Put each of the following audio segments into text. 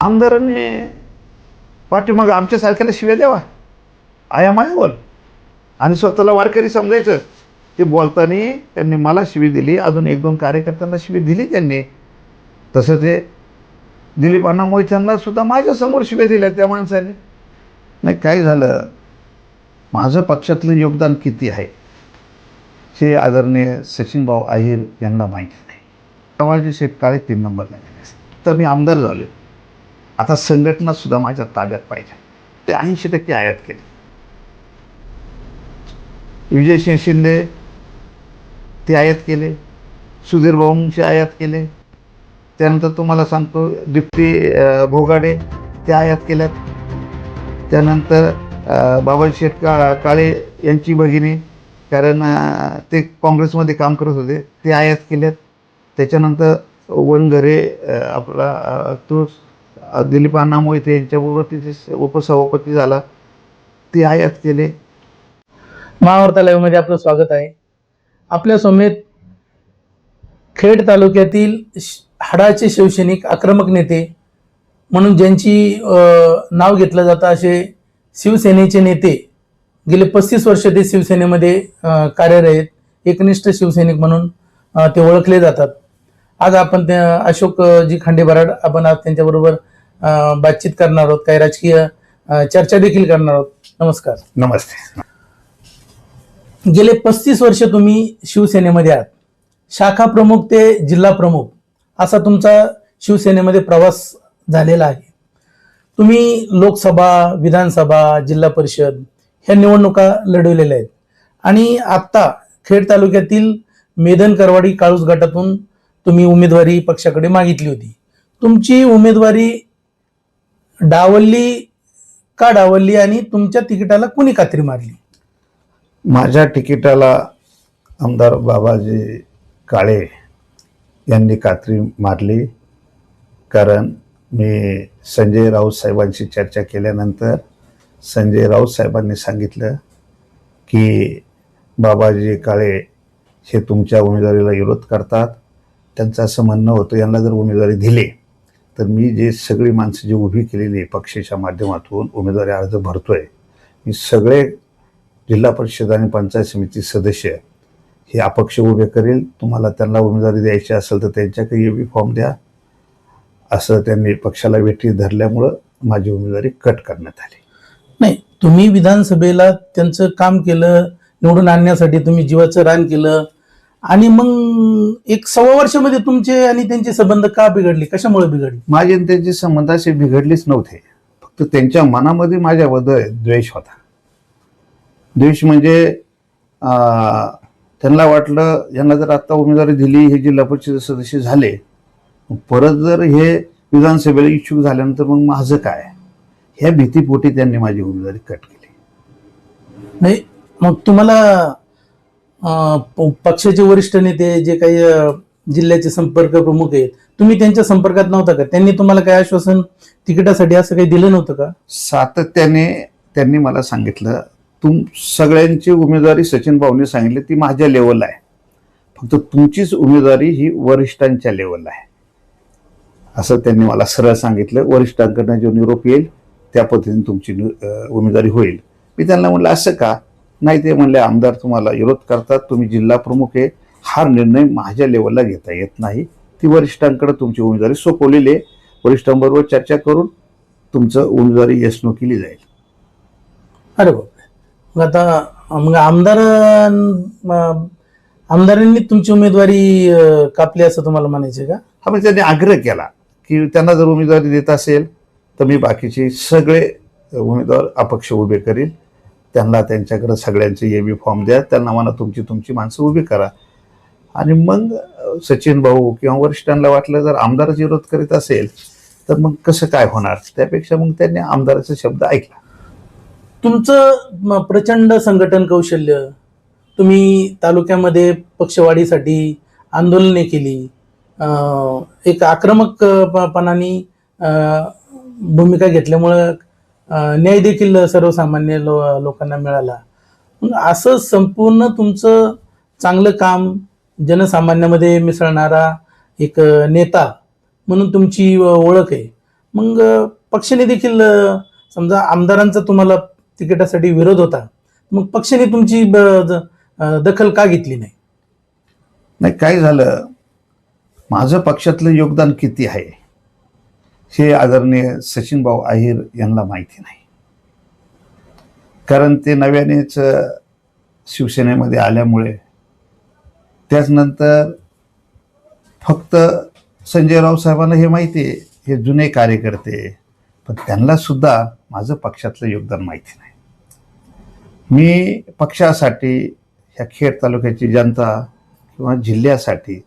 आमदारांनी पाठीमाग आमच्यासारख्याला शिव्या द्यावा, आया माया बोल, आणि स्वतःला वारकरी समजायचं. ते बोलताना त्यांनी मला शिवी दिली, अजून 1-2 कार्यकर्त्यांना शिवी दिली त्यांनी. तसं ते दिलीप अण्णा मोहित्यांना सुद्धा माझ्यासमोर शिव्या दिल्या त्या माणसाने. नाही, काय झालं, माझं पक्षातलं योगदान किती आहे हे आदरणीय सचिनभाऊ अहिर यांना माहिती नाही. समाजी शेतकाळे 3 नंबरला गेले, तर मी आमदार झालो. आता संघटनासुद्धा माझ्या ताब्यात पाहिजे. ते 80% आयात केले. विजयसिंह शिंदे ते आयात केले, सुधीर भाऊंचे आयात केले. त्यानंतर तुम्हाला सांगतो दीप्ती भोगाडे ते आयात केल्यात. त्यानंतर बाबाजी काळे यांची भगिनी, कारण ते काँग्रेसमध्ये काम करत होते, ते आयात केल्यात. त्याच्यानंतर वनघरे आपला तो दिलीप अण्णा मोहिते यांच्याबरोबर तिथे उपसभापती झाला, ते आयात केले. महावार्ता लाईव्हमध्ये आपलं स्वागत आहे. आपल्या समेत खेड तालुक्यातील हाडाचे शिवसैनिक, आक्रमक नेते म्हणून ज्यांची नाव घेतलं जातं असे शिवसेनेचे नेते, गेले 35 वर्ष ते शिवसेनेमध्ये कार्यरत, एकनिष्ठ शिवसैनिक म्हणून ते ओळखले जातात. आज आपण अशोकजी खांडेबराड, आपण आज त्यांच्याबरोबर बातचीत करणार आहोत, काही राजकीय चर्चा देखील करणार आहोत. नमस्कार. नमस्ते. गेले 35 वर्ष तुम्ही शिवसेनेमध्ये आहात. शाखा प्रमुख ते जिल्हा प्रमुख असा तुमचा शिवसेनेमध्ये प्रवास झालेला आहे. तुम्ही लोकसभा, विधानसभा, जिल्हा परिषद ह्या निवडणुका लढवलेल्या आहेत आणि आत्ता खेड तालुक्यातील मेदन करवाडी काळूस गटातून तुम्ही उमेदवारी पक्षाकडे मागितली होती. तुमची उमेदवारी डावलली का डावलली आणि तुमच्या तिकिटाला कुणी कात्री मारली? माझ्या तिकिटाला आमदार बाबाजी काळे यांनी कात्री मारली. कारण मी संजय राऊत साहेबांशी चर्चा केल्यानंतर संजय राऊत साहेबांनी सांगितलं की बाबाजी काळे हे तुमच्या उमेदवारीला विरोध करतात. त्यांचं असं म्हणणं होतं, यांना जर उमेदवारी दिली तर मी जे सगळी माणसं जी उभी केलेली आहे पक्षाच्या माध्यमातून उमेदवारी अर्ज भरतोय, मी सगळे जिल्हा परिषद आणि पंचायत समिती सदस्य हे अपक्ष उभे करेल. तुम्हाला त्यांना उमेदवारी द्यायची असेल तर त्यांच्याकडे EB फॉर्म द्या, असं त्यांनी पक्षाला वेठी धरल्यामुळं माझी उमेदवारी कट करण्यात आली. नाही, तुम्ही विधानसभेला त्यांचं काम केलं, निवडून आणण्यासाठी तुम्ही जीवाचं रान केलं आणि मग 1.25 वर्षामध्ये तुमचे आणि त्यांचे संबंध का बिघडले? कशामुळे बिघडले? माझे आणि त्यांचे संबंध असे बिघडलेच नव्हते, फक्त त्यांच्या मनामध्ये माझ्याबद्दल द्वेष होता. द्वेष म्हणजे त्यांना वाटलं यांना जर आता उमेदवारी दिली, हे जिल्हा परिषद सदस्य झाले, परत जर हे विधानसभेला इच्छुक झाल्यानंतर मग माझं काय, ह्या भीतीपोटी त्यांनी माझी उमेदवारी कट केली. नाही, मग तुम्हाला पक्षाचे वरिष्ठ नेते जे काही जिल्ह्याचे संपर्क प्रमुख आहेत, तुम्ही त्यांच्या संपर्कात नव्हता का? त्यांनी तुम्हाला काय आश्वासन तिकिटासाठी असं काही दिलं नव्हतं का? सातत्याने त्यांनी मला सांगितलं, सगळ्यांची उमेदवारी सचिन भाऊने सांगितली ती माझ्या लेवलला आहे, फक्त तुमचीच उमेदवारी ही वरिष्ठांच्या लेवलला आहे, असं त्यांनी मला सरळ सांगितलं. वरिष्ठांकडनं जो निरोप येईल त्या पद्धतीने तुमची उमेदवारी होईल. मी त्यांना म्हणलं असं का? नाही, ते म्हणले आमदार तुम्हाला विरोध करतात, तुम्ही जिल्हा प्रमुख आहे, हा निर्णय माझ्या लेवलला घेता येत नाही, ती वरिष्ठांकडे तुमची उमेदवारी सोपवलेली आहे, वरिष्ठांबरोबर चर्चा करून तुमचं उमेदवारी यशनो केली जाईल. अरे बापरे. मग आता मग आमदारांनी तुमची उमेदवारी कापली असं तुम्हाला म्हणायचे का? हा, म्हणजे त्यांनी आग्रह केला की त्यांना जर उमेदवारी देत असेल तर मी बाकीचे सगळे उमेदवार अपक्ष उभे करील, त्यांना त्यांच्याकडे सगळ्यांचे EB फॉर्म द्या, त्यांना म्हणा तुमची माणसं उभी करा. आणि मग सचिन भाऊ किंवा वरिष्ठांना वाटलं जर आमदारच विरोध करीत असेल तर मग कसं काय होणार, त्यापेक्षा मग त्यांनी आमदाराचा शब्द ऐकला. तुमचं प्रचंड संघटन कौशल्य, तुम्ही तालुक्यामध्ये पक्षवाढीसाठी आंदोलने केली, एक आक्रमकपणाने भूमिका घेतल्यामुळं न्याय देखील सर्वसामान्य लोकांना मिळाला. मग असं संपूर्ण तुमचं चांगलं काम, जनसामान्यामध्ये मिसळणारा एक नेता म्हणून तुमची ओळख आहे, मग पक्षाने देखील समजा आमदारांचा तुम्हाला तिकिटासाठी विरोध होता, मग पक्षाने तुमची दखल का घेतली नाही? नाही, काय झालं, माझं पक्षातलं योगदान किती आहे हे आदरणीय सचिन भाऊ अहिर यांना माहिती नाही. कारण ते नव्यानेच शिवसेनेमध्ये आल्यामुळे त्याचनंतर फक्त संजय राऊत साहेबांना हे माहिती आहे, हे जुने कार्यकर्ते, पण त्यांना सुद्धा माझं पक्षातलं योगदान माहिती नाही. मी पक्षासाठी, ह्या खेड तालुक्याची जनता किंवा जिल्ह्यासाठी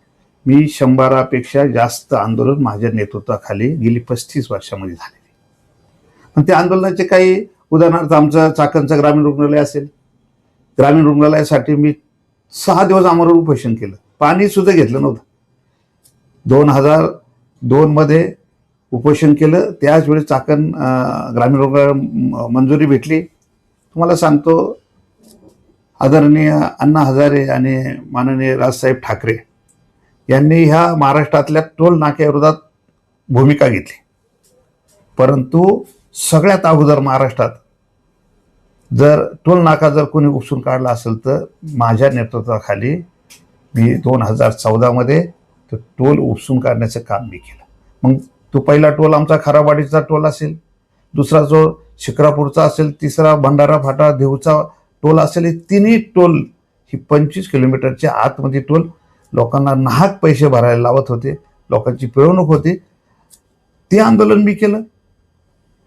मी 100पेक्षा जास्त आंदोलन माझ्या नेतृत्वाखाली गेली 35 वर्षामध्ये झालेली. पण त्या आंदोलनाचे काही, उदाहरणार्थ आमचं चाकणचं ग्रामीण रुग्णालय असेल, ग्रामीण रुग्णालयासाठी मी 6 दिवस आमरण उपोषण केलं, पाणी सुद्धा घेतलं नव्हतं. 2002 मध्ये उपोषण केलं, त्याच वेळेस चाकण ग्रामीण रुग्णालय मंजुरी भेटली. तुम्हाला सांगतो, आदरणीय अण्णा हजारे आणि माननीय राजसाहेब ठाकरे यांनी ह्या महाराष्ट्रातल्या टोल नाक्याविरोधात भूमिका घेतली. परंतु सगळ्यात अगोदर महाराष्ट्रात जर टोल नाका जर कोणी उपसून काढला असेल तर माझ्या नेतृत्वाखाली मी 2014 मध्ये तो टोल उपसून काढण्याचं काम मी केलं. मग तो पहिला टोल आमचा खराबवाडीचा टोल असेल, दुसरा जो शिक्रापूरचा असेल, तिसरा भंडारा फाटा देऊचा टोल असेल, हे तिन्ही टोल ही 25 किलोमीटरच्या आतमध्ये टोल लोकांना नाहक पैसे भरायला लावत होते, लोकांची पिळवणूक होती. ते आंदोलन मी केलं,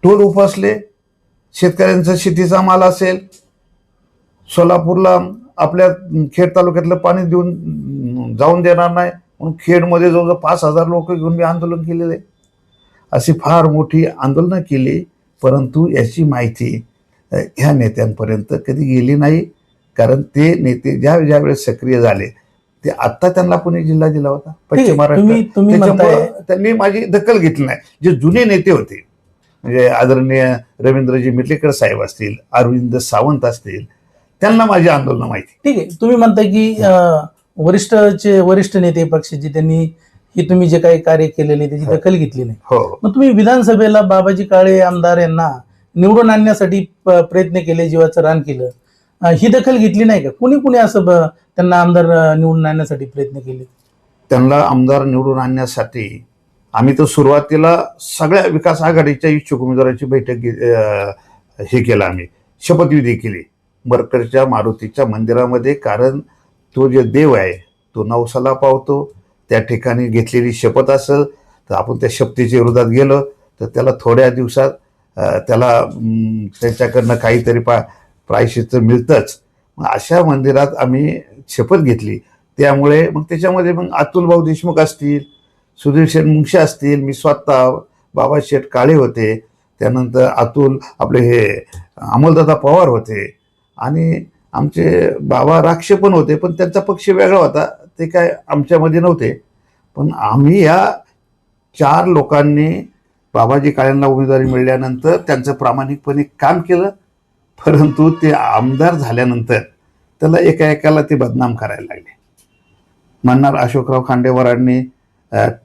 टोल उपसले. शेतकऱ्यांचा शेतीचा माल असेल, सोलापूरला आपल्या खेड तालुक्यातलं पाणी देऊन जाऊन देणार नाही म्हणून खेडमध्ये जवळजवळ 5,000 लोक घेऊन मी आंदोलन केलेले. अशी फार मोठी आंदोलनं केली, परंतु याची माहिती ह्या नेत्यांपर्यंत कधी गेली नाही. कारण ते नेते ज्या वेळेस सक्रिय झाले, ते आत्ता त्यांना पुणे जिल्हा दिला होता, पश्चिम महाराष्ट्र, त्याच्यामुळे त्यांनी माझी दखल घेतली नाही. जे जुने नेते होते, म्हणजे आदरणीय रवींद्रजी मिटलेकर साहेब असतील, अरविंद सावंत असतील, त्यांना माझी आंदोलन माहिती. ठीक आहे, तुम्ही म्हणताय की वरिष्ठ नेते पक्षाचे त्यांनी ही तुम्ही जे काही कार्य केलेले त्याची दखल घेतली नाही. हो. मग तुम्ही विधानसभेला बाबाजी काळे आमदार यांना निवडून आणण्यासाठी प्रयत्न केले, जीवाचं रान केलं, ही दखल घेतली नाही का? कुणी असं त्यांना आमदार निवडून आणण्यासाठी प्रयत्न केले? त्यांना आमदार निवडून आणण्यासाठी आम्ही तर सुरुवातीला सगळ्या विकास आघाडीच्या इच्छुक उमेदवारांची बैठक हे केलं, आम्ही शपथविधी केली मरकरच्या मारुतीच्या मंदिरामध्ये. कारण तो जे देव आहे तो नवसाला पावतो. त्या ठिकाणी घेतलेली शपथ असेल तर आपण त्या शपथेच्या विरोधात गेलो तर त्याला थोड्या दिवसात त्याला त्यांच्याकडनं काहीतरी प्रायश्चित्त मिळतंच. मग अशा मंदिरात आम्ही शपथ घेतली. त्यामुळे मग त्याच्यामध्ये मग अतुल भाऊ देशमुख असतील, सुधीर शेठ मुंगशे असतील, मी स्वतः, बाबा शेठ काळे होते, त्यानंतर अतुल आपले हे अमोलदादा पवार होते आणि आमचे बाबा राक्षे पण होते, पण त्यांचा पक्ष वेगळा होता, ते काय आमच्यामध्ये नव्हते. पण आम्ही या 4 लोकांनी बाबाजी काळेंना उमेदवारी मिळाल्यानंतर त्यांचं प्रामाणिकपणे काम केलं. परंतु ते आमदार झाल्यानंतर त्याला एका ते बदनाम करायला लागले. म्हणणार अशोकराव खांडेकरांनी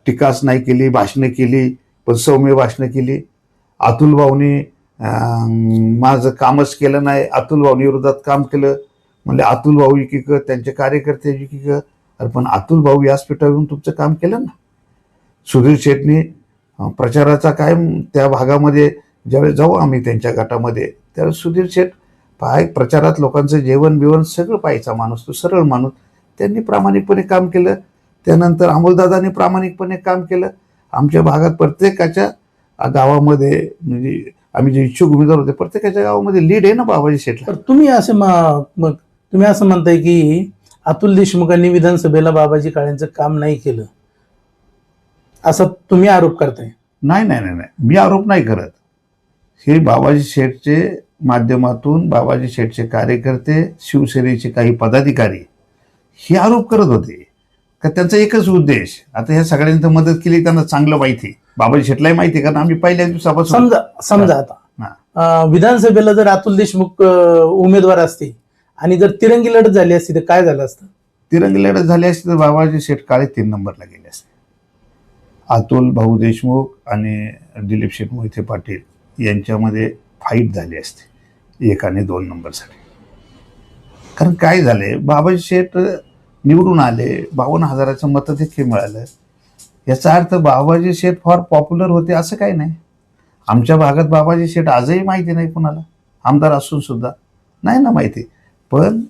टीकाच नाही केली, भाषणं केली, पण सौम्य भाषणं केली. अतुल भाऊनी माझं कामच केलं नाही, अतुल भाऊनी विरोधात काम केलं. म्हणजे अतुल भाऊ एकीक, त्यांचे कार्यकर्ते एकीक. अरे पण अतुल भाऊ व्यासपीठावर येऊन तुमचं काम केलं ना. सुधीर शेठनी प्रचाराचा कायम त्या भागामध्ये ज्यावेळेस जाऊ आम्ही त्यांच्या गटामध्ये, त्यावेळेस सुधीर शेठ प्रचारात लोकांचं जेवण बिवण सगळं पाहायचा माणूस, तो सरळ माणूस. त्यांनी प्रामाणिकपणे काम केलं. त्यानंतर अमोलदादांनी प्रामाणिकपणे काम केलं. आमच्या भागात प्रत्येकाच्या गावामध्ये, म्हणजे आम्ही जे इच्छुक उमेदवार होते प्रत्येकाच्या गावामध्ये लीड आहे ना बाबाजी शेठला. तुम्ही असं म्हणताय की अतुल देशमुखांनी विधानसभेला बाबाजी काळेंचं काम नाही केलं, असं तुम्ही आरोप करताय? नाही, मी आरोप नाही करत. हे बाबाजी शेठचे माध्यमातून बाबाजी शेठचे कार्यकर्ते, शिवसेनेचे काही पदाधिकारी हे आरोप करत होते का त्यांचा एकच उद्देश, आता ह्या सगळ्यांनी मदत केली, त्यांना चांगलं माहिती, बाबाजी शेठलाही माहिती, कारण आम्ही पहिल्या दिवसापासून समजा आता विधानसभेला जर अतुल देशमुख उमेदवार असते आणि जर तिरंगी लढत झाली असती तर काय झालं असतं? तिरंगी लढत झाली असती तर बाबाजी शेठ काळे 3 नंबरला गेले असते. अतुल भाऊ देशमुख आणि दिलीप शेठ मोहिते पाटील यांच्यामध्ये फाईट झाली असते 1 आणि 2 नंबरसाठी. कारण काय झाले, बाबाजी शेठ निवडून आले, 52,000चं मताधिक्य मिळालं. याचा अर्थ बाबाजी शेठ फार पॉप्युलर होते असं काही नाही. आमच्या भागात बाबाजी शेठ आजही माहिती नाही कुणाला, आमदार असून सुद्धा नाही ना माहिती. पण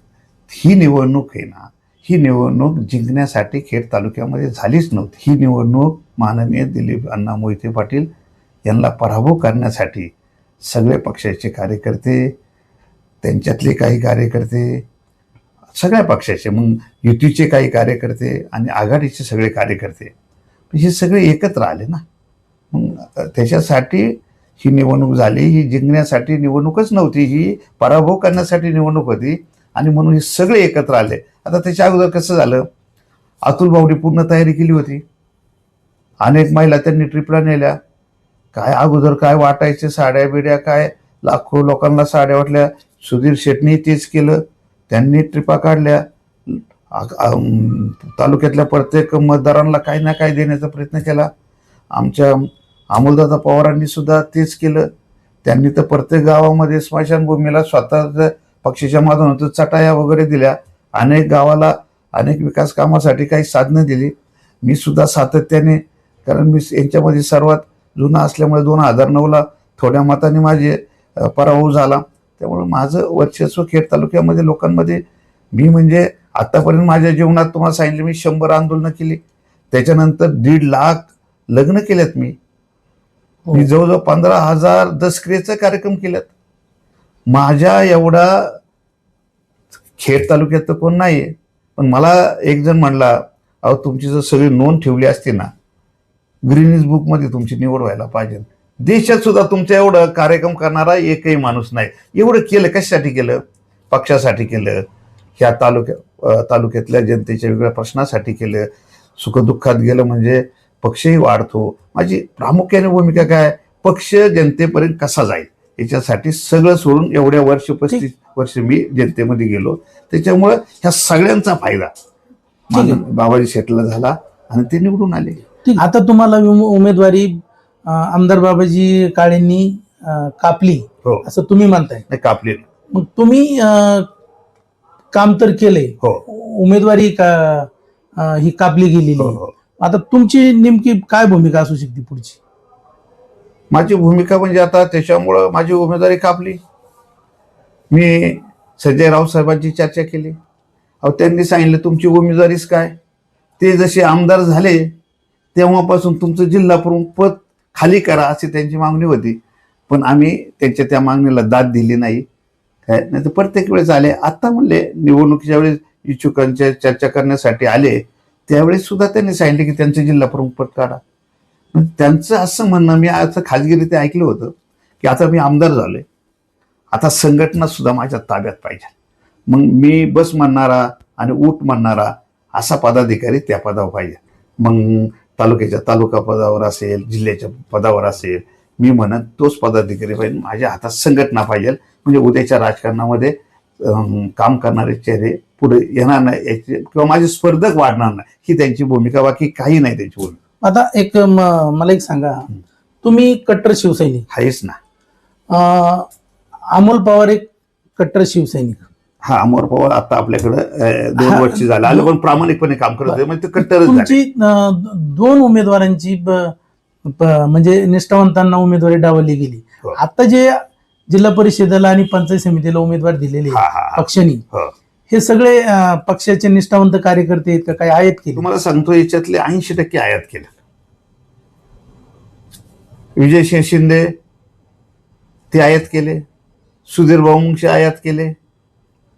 ही निवडणूक आहे ना, ही निवडणूक जिंकण्यासाठी खेड तालुक्यामध्ये झालीच नव्हती. ही निवडणूक माननीय दिलीप अण्णा मोहिते पाटील यांना पराभव करण्यासाठी सगळे पक्षाचे कार्यकर्ते, त्यांच्यातले काही कार्यकर्ते, सगळ्या पक्षाचे, मग युतीचे काही कार्यकर्ते आणि आघाडीचे सगळे कार्यकर्ते, हे सगळे एकत्र आले ना. मग त्याच्यासाठी ही निवडणूक झाली. ही जिंकण्यासाठी निवडणूकच नव्हती, ही पराभव करण्यासाठी निवडणूक होती. आणि म्हणून हे सगळे एकत्र आले. आता त्याच्या अगोदर कसं झालं, अतुल भाऊनी पूर्ण तयारी केली होती. अनेक महिला त्यांनी ट्रिपला नेल्या. काय अगोदर काय वाटायचे, साड्या बिड्या, काय लाखो लोकांना साड्या वाटल्या. सुधीर शेटनी तेच केलं, त्यांनी ट्रिपा काढल्या. तालुक्यातल्या प्रत्येक मतदारांना काही ना काही देण्याचा प्रयत्न केला. आमच्या अमोलदादा पवारांनी सुद्धा तेच केलं. त्यांनी तर प्रत्येक गावामध्ये स्मशानभूमीला स्वतः पक्षाच्या माध्यमातून चटाया वगैरे दिल्या. अनेक गावाला अनेक विकास कामासाठी काही साधनं दिली. मी सुद्धा सातत्याने, कारण मी यांच्यामध्ये सर्वात जुना असल्यामुळे 2009ला थोड्या मताने माझे पराभव झाला. त्यामुळे माझं वर्चस्व खेड तालुक्यामध्ये लोकांमध्ये, मी म्हणजे आतापर्यंत माझ्या जीवनात तुम्हाला सांगितलं, मी 100 आंदोलनं केली. त्याच्यानंतर 1.5 लाख लग्न केलेत. मी जवळजवळ 15,000 दसक्रियेचा कार्यक्रम केलेत. माझ्या एवढा खेड तालुक्यात तर कोण नाहीये. पण मला एक जण म्हणला, अहो तुमची जर सगळी नोंद ठेवली असती ना, ग्रीनिज बुकमध्ये तुमची निवड व्हायला पाहिजे. देशात सुद्धा तुमच्या एवढं कार्यक्रम करणारा एकही माणूस नाही. एवढं केलं कशासाठी केलं? पक्षासाठी केलं. ह्या तालुक्यातल्या जनतेच्या वेगळ्या प्रश्नासाठी केलं. सुखदुःखात गेलं म्हणजे पक्षही वाढतो. माझी प्रामुख्याने भूमिका काय, पक्ष जनतेपर्यंत कसा जाईल याच्यासाठी सगळं सोडून एवढ्या वर्ष 35 वर्ष मी जनतेमध्ये गेलो. त्याच्यामुळे ह्या सगळ्यांचा फायदा बाबाजी शेठला झाला आणि ते निवडून आले. आता तुम्हाला उमेदवारी आमदार बाबाजी काळेंनी कापली, हो असं तुम्ही म्हणताय. नाही, कापली. मग तुम्ही काम तर केले, हो, उमेदवारी ही कापली गेलेली. हो, हो. आता तुमची नेमकी काय भूमिका असू शकते पुढची? माझी भूमिका म्हणजे आता त्याच्यामुळं माझी उमेदवारी कापली. मी संजय राऊत साहेबांची चर्चा केली. अहो त्यांनी सांगितलं तुमची उमेदवारीच काय. ते जसे आमदार झाले तेव्हापासून तुमचं जिल्हा प्रमुख पद खाली करा अशी त्यांची मागणी होती. पण आम्ही त्यांच्या त्या मागणीला दाद दिली नाही. काय नाही तर प्रत्येक वेळेस आले. आता म्हणले निवडणुकीच्या वेळेस इच्छुकांच्या चर्चा करण्यासाठी आले, त्यावेळेस सुद्धा त्यांनी सांगितले की त्यांचं जिल्हा प्रमुख पद काढा. त्यांचं असं म्हणणं मी असं खाजगीरित्या ऐकलं होतं की आता मी आमदार झालोय, आता संघटना सुद्धा माझ्या ताब्यात पाहिजे. मग मी बस म्हणणारा आणि ऊट म्हणणारा असा पदाधिकारी त्या पदावर पाहिजे. मग तालुक्याच्या तालुका पदावर असेल, जिल्ह्याच्या पदावर असेल, मी म्हणत तोच पदाधिकारी पाहिजे. माझ्या हातात संघटना पाहिजे, म्हणजे उद्याच्या राजकारणामध्ये काम करणारे चेहरे पुढे येणार नाही किंवा माझे स्पर्धक वाढणार नाही, ही त्यांची भूमिका. बाकी काही नाही त्यांची भूमिका. आता एक मला एक सांगा, तुम्ही कट्टर शिवसैनिक आहेच ना. अमोल पवार एक कट्टर शिवसैनिक. हा, अमोल पवार आता आपल्याकडे 2 वर्ष झालं आलं, पण प्रामाणिकपणे काम करत होते, म्हणजे ते कट्टरच झाले. तुमची 2 उमेदवारांची म्हणजे निष्ठावंतांना उमेदवारी डावलली गेली. हो. आता जे जिल्हा परिषदेला आणि पंचायत समितीला उमेदवार दिलेले पक्षांनी, हे सगळे पक्षाचे निष्ठावंत कार्यकर्ते आहेत का, काही आयात केले? तुम्हाला सांगतो, याच्यातले 80% आयात केले. विजय शिंदे ते आयात केले, सुधीर भाऊंचे आयात केले.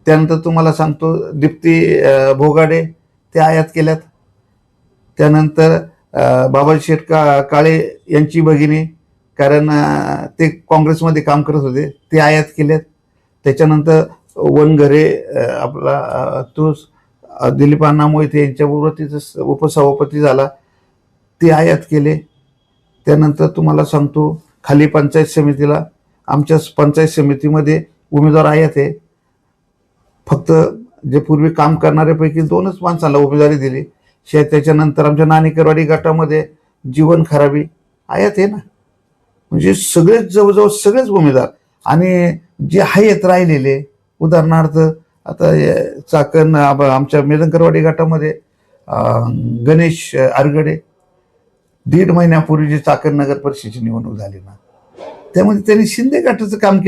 त्यानंतर तुम्हाला सांगतो दीप्ती भोगाडे ते आयात केल्यात. त्यानंतर बाबाजी शेठ काळे यांची भगिनी, कारण ते काँग्रेसमध्ये काम करत होते, ते आयात केलेत. त्याच्यानंतर वनघरे आपला तो दिलीप अण्णा मोहिते यांच्याबरोबर तिथं उपसभापती झाला, ते आयात केले. त्यानंतर तुम्हाला सांगतो खाली पंचायत समितीला, आमच्या पंचायत समितीमध्ये उमेदवार आयात आहे. फक्त जे पूर्वी काम करणाऱ्यापैकी 2च माणसाला उमेदवारी दिली. त्याच्यानंतर आमच्या नाणेकरवाडी गटामध्ये जीवन खराबी आयात आहे ना. म्हणजे सगळेच जवळजवळ सगळेच उमेदवार आणि जे आहेत राहिलेले, उदाहरणार्थ आता चाकण आमच्या मेदनकरवाडी गटामध्ये गणेश आरगडे 1.5 महिन्यापूर्वी जी चाकण नगर परिषदेची निवडणूक झाली ना, त्यामध्ये त्यांनी शिंदे गटाचं काम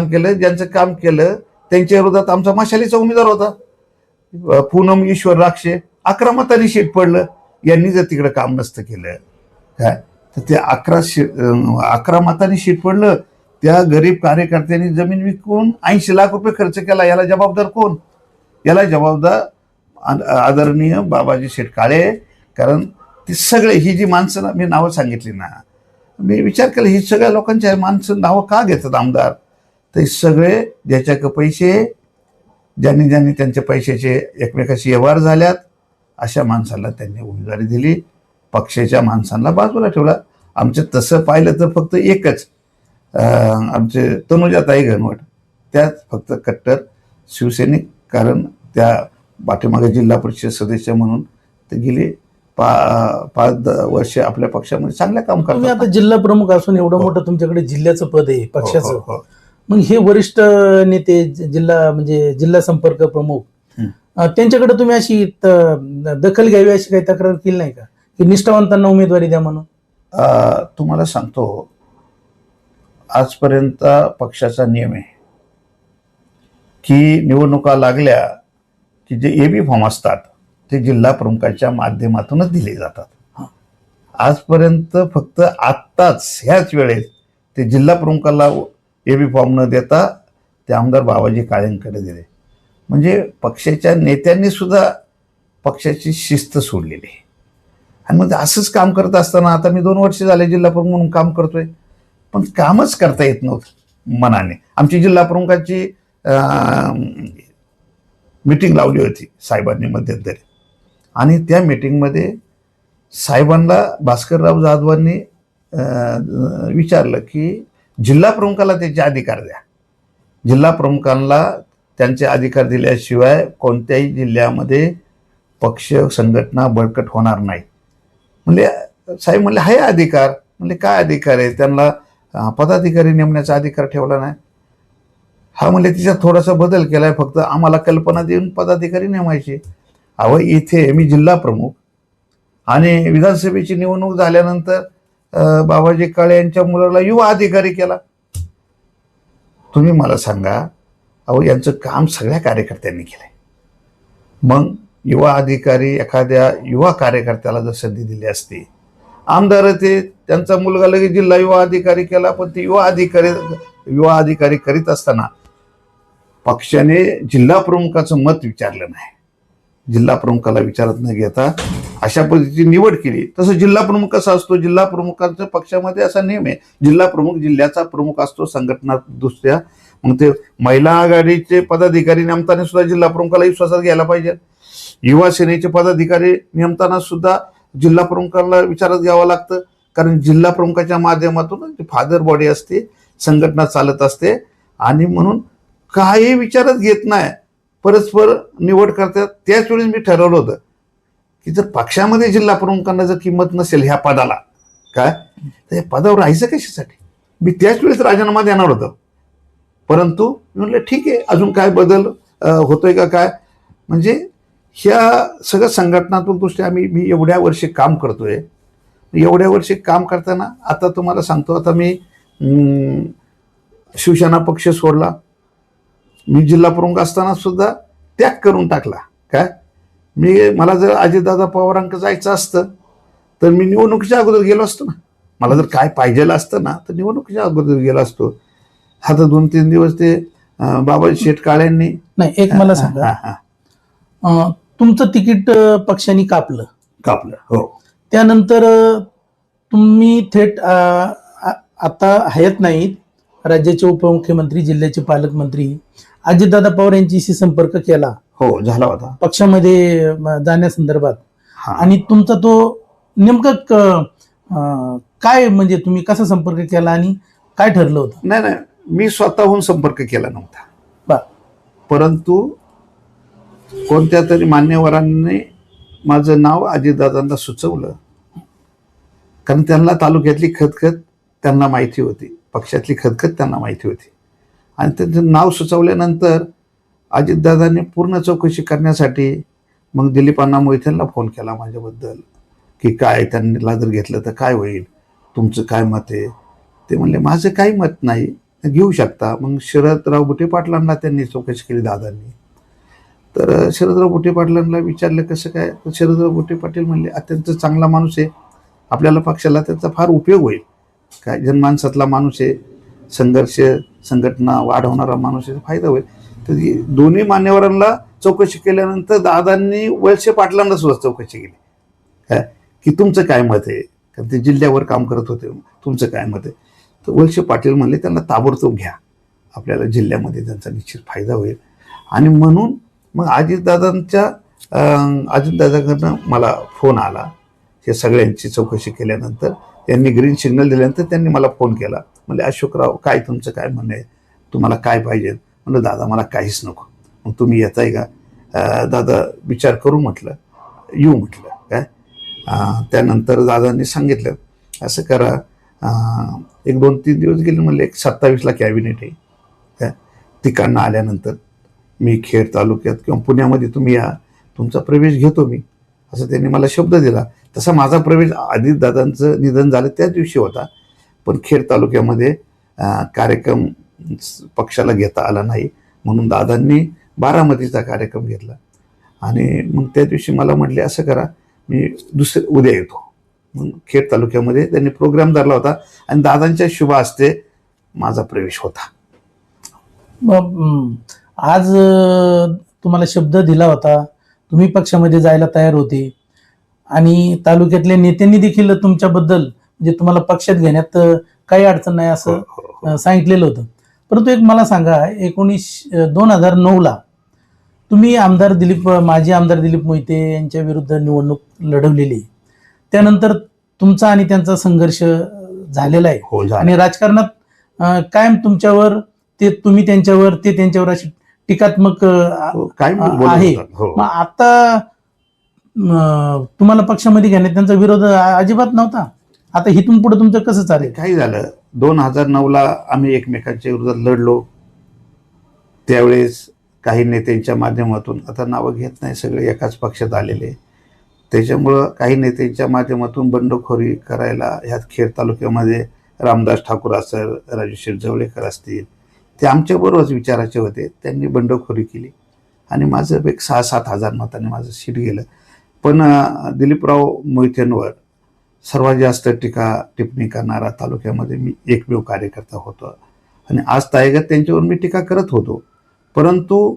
केलं. ज्यांचं काम केलं त्यांच्या विरोधात आमचा मशालीचा उमेदवार होता पूनम ईश्वर राक्षे, 11 मतांनी शीट पडलं. यांनी जर तिकडे काम नसतं केलं काय तर ते 11 मतांनी शीट पडलं. त्या गरीब कार्यकर्त्यांनी जमीन विकून 80 लाख रुपये खर्च केला. याला जबाबदार कोण? याला जबाबदार आदरणीय बाबाजी शेठ काळे. कारण ते सगळे ही जी माणसं मी नावं सांगितली ना, मी विचार केला ही सगळ्या लोकांच्या माणसं नावं का घेतात आमदार? तर हे सगळे ज्याच्याकडे पैसे, ज्यांनी त्यांच्या पैशाचे एकमेकाशी व्यवहार झाल्यात अशा माणसाला त्यांनी उमेदवारी दिली. पक्षाच्या माणसांना बाजूला ठेवला. आमचं तसं पाहिलं तर फक्त एकच आमचे तनुजाताई घनवट, त्यात फक्त कट्टर शिवसैनिक. कारण त्या पाठीमागे जिल्हा परिषद सदस्य म्हणून ते गेले 5 वर्ष आपल्या पक्षामध्ये चांगलं काम तुम्ही करतात. आता जिल्हा प्रमुख असून एवढं मोठं तुमच्याकडे जिल्ह्याचं पद आहे पक्षाचं. हो. मग हे वरिष्ठ नेते जिल्हा संपर्क प्रमुख त्यांच्याकडे तुम्ही अशी दखल घ्यावी अशी काही तक्रार केली नाही का की निष्ठावंतांना उमेदवारी द्या म्हणून? तुम्हाला सांगतो, आजपर्यंत पक्षाचा नियम आहे की निवडणुका लागल्या की जे एबी फॉर्म असतात ते जिल्हा प्रमुखाच्या माध्यमातूनच दिले जातात. आजपर्यंत फक्त आत्ताच ह्याच वेळेस ते जिल्हा प्रमुखाला एबी फॉर्म न देता ते आमदार बाबाजी काळेंकडे दिले. म्हणजे पक्षाच्या नेत्यांनी सुद्धा पक्षाची शिस्त सोडलेली आहे. आणि मग असंच काम करत असताना आता मी 2 वर्ष झाले जिल्हा प्रमुख म्हणून काम करतोय, पण कामच करता येत नव्हतं मनाने. आमची जिल्हा प्रमुखाची मीटिंग लावली होती साहेबांनी मध्यंतरी, आणि त्या मीटिंगमध्ये साहेबांना भास्करराव जाधवांनी विचारलं की जिल्हा प्रमुखाला त्याचे अधिकार द्या. जिल्हा प्रमुखांना त्यांचे अधिकार दिल्याशिवाय कोणत्याही जिल्ह्यामध्ये पक्ष संघटना बळकट होणार नाही. म्हणजे साहेब म्हणले आहे अधिकार. म्हणजे काय अधिकार आहे? त्यांना पदाधिकारी नेमण्याचा अधिकार ठेवला नाही. हा म्हणले तिच्यात थोडासा बदल केलाय, फक्त आम्हाला कल्पना देऊन पदाधिकारी नेमायचे. अहो इथे मी जिल्हा प्रमुख आणि विधानसभेची निवडणूक झाल्यानंतर बाबाजी काळे यांच्या मुलाला युवा अधिकारी केला. तुम्ही मला सांगा, अहो यांचं काम सगळ्या कार्यकर्त्यांनी केलंय. मग युवा अधिकारी एखाद्या युवा कार्यकर्त्याला जर संधी दिली असती, आमदार ते त्यांचा मुलगा लगेच जिल्हा युवा अधिकारी केला. पण ते युवा अधिकारी करीत असताना पक्षाने जिल्हा प्रमुखाचं मत विचारलं नाही. जिल्हा प्रमुखाला विचारत न घेता अशा पद्धतीची निवड केली. तसं जिल्हा प्रमुख कसा असतो? जिल्हा प्रमुखांच्या पक्षामध्ये असा नियम आहे, जिल्हा प्रमुख जिल्ह्याचा प्रमुख असतो संघटना दुसऱ्या. मग ते महिला आघाडीचे पदाधिकारी नेमताना सुद्धा जिल्हा प्रमुखाला विश्वासात घ्यायला पाहिजे. युवा सेनेचे पदाधिकारी नेमताना सुद्धा जिल्हा प्रमुखांना विचारात घ्यावं लागतं. कारण जिल्हा प्रमुखाच्या माध्यमातून फादर बॉडी असते, संघटना चालत असते. आणि म्हणून काही विचारच घेत नाही, परस्पर निवड करतात. त्याच वेळी मी ठरवलं होतं की जर पक्षामध्ये जिल्हा प्रमुखांना जर किंमत नसेल ह्या पदाला, काय तर या पदावर राहायचं कशासाठी? मी त्याच वेळेस राजीनामा देणार होतो. परंतु म्हटलं ठीक आहे, अजून काय बदल होतोय का काय. म्हणजे ह्या सगळ्या संघटनात्मक दृष्ट्या मी एवढ्या वर्षी काम करतोय. एवढ्या वर्षी काम करताना आता तुम्हाला सांगतो, आता मी शिवसेना पक्ष सोडला. मी जिल्हा प्रमुख असताना सुद्धा त्याग करून टाकला. काय मला जर अजितदादा पवारांकडे जायचं असतं तर मी निवडणुकीच्या अगोदर गेलो असतो ना. मला जर काय पाहिजे असतं ना तर निवडणुकीच्या अगोदर गेलो असतो. आता 2-3 दिवस ते बाबाजी शेठ काळ्यांनी नाही. एक मला सांगा, तुमचं तिकीट पक्षाने कापलं. हो. त्यानंतर तुम्ही थेट आता हयत नाहीत, राज्याचे उपमुख्यमंत्री, जिल्ह्याचे पालकमंत्री अजितदादा पवार यांच्याशी संपर्क केला. हो, झाला होता पक्षामध्ये जाण्यासंदर्भात. आणि तुमचा तो नेमकं काय, म्हणजे तुम्ही कसा संपर्क केला आणि काय ठरलं होतं? नाही, मी स्वतःहून संपर्क केला नव्हता. परंतु कोणत्या तरी मान्यवरांनी माझं नाव अजितदादांना सुचवलं, कारण त्यांना तालुक्यातली खतखत त्यांना माहिती होती, पक्षातली खतखत त्यांना माहिती होती. आणि त्यांचं नाव सुचवल्यानंतर अजितदादांनी पूर्ण चौकशी करण्यासाठी मग दिलीप अण्णा मोहितेंना फोन केला माझ्याबद्दल, की काय त्यांना जर घेतलं तर काय होईल, तुमचं काय मत आहे. ते म्हणले माझं काही मत नाही, घेऊ शकता. मग शरदराव बुटे पाटलांना त्यांनी चौकशी केली दादांनी. तर शरदराव बुटे पाटलांना विचारलं कसं काय, तर शरदराव बुटे पाटील म्हणले अत्यंत चांगला माणूस आहे, आपल्याला पक्षाला त्याचा फार उपयोग होईल, काय जनमानसातला माणूस आहे, संघर्ष संघटना वाढवणारा माणूस आहे, फायदा होईल. तर दोन्ही मान्यवरांना चौकशी केल्यानंतर दादांनी वळसे पाटलांना सुद्धा चौकशी केली, काय की तुमचं काय मत आहे, कारण ते जिल्ह्यावर काम करत होते, तुमचं काय मत आहे. तर वळसे पाटील म्हणले त्यांना ताबडतोब घ्या, आपल्याला जिल्ह्यामध्ये त्यांचा निश्चित फायदा होईल. आणि म्हणून मग अजितदादाकडनं मला फोन आला. हे सगळ्यांची चौकशी केल्यानंतर त्यांनी ग्रीन सिग्नल दिल्यानंतर त्यांनी मला फोन केला. म्हणजे अशोकराव काय तुमचं काय म्हणणं आहे, तुम्हाला काय पाहिजे. म्हणलं दादा मला काहीच नको, मग तुम्ही येताय का. दादा विचार करू म्हटलं, येऊ म्हटलं. काय त्यानंतर दादांनी सांगितलं असं करा, 1-2-3 दिवस गेले. म्हणले 27ला कॅबिनेट आहे, काय तिकडनं आल्यानंतर मी खेड तालुक्यात किंवा पुण्यामध्ये तुम्ही या, तुमचा प्रवेश घेतो मी, असं त्यांनी मला शब्द दिला. तसा माझा प्रवेश अजितदादांचं निधन झालं त्याच दिवशी होता, पण खेड तालुक्यामध्ये कार्यक्रम पक्षाला घेता आला नाही, म्हणून दादांनी बारामतीचा कार्यक्रम घेतला. आणि मग त्या दिवशी मला म्हटले असं करा, मी उद्या येतो. मग खेड तालुक्यामध्ये त्यांनी प्रोग्राम धरला होता आणि दादांच्या शुभ हस्ते माझा प्रवेश होता. आज तुम्हाला शब्द दिला होता, तुम्ही पक्षामध्ये जायला तयार होते आणि तालुक्यातल्या नेत्यांनी देखील तुमच्याबद्दल म्हणजे तुम्हाला पक्षात घेण्यात काही अडचण नाही असं सांगितलेलं होतं. परंतु एक मला सांगा, 2009ला तुम्ही माजी आमदार दिलीप मोहिते यांच्या विरुद्ध निवडणूक लढवलेली, त्यानंतर तुमचा आणि त्यांचा संघर्ष झालेला आहे. हो, आणि राजकारणात कायम तुमच्यावर तुम्ही त्यांच्यावर ते त्यांच्यावर अशी टीकात्मक आहे. मग आता तुम्हाला पक्षामध्ये घेण्यात त्यांचा विरोध अजिबात नव्हता, आता इथून पुढे तुमचं कसं चालेल. काय झालं, 2009ला आम्ही एकमेकांच्या विरोधात लढलो. त्यावेळेस काही नेत्यांच्या माध्यमातून, आता नावं घेत नाही, सगळे एकाच पक्षात आलेले, त्याच्यामुळं काही नेत्यांच्या माध्यमातून बंडखोरी करायला ह्यात खेड तालुक्यामध्ये रामदास ठाकूर असेल, राजू जवळेकर असतील, ते आमच्याबरोबरच विचाराचे होते. त्यांनी बंडखोरी केली आणि माझं एक 6-7 हजार मतांनी माझं सीट गेलं. पण दिलीपराव मोहितेंवर सर्वात जास्त टिप्पणी करणारा तालुक्यामध्ये मी एकमेव कार्यकर्ता होतो. आणि आज तायगत त्यांच्यावर मी टीका करत होतो, परंतु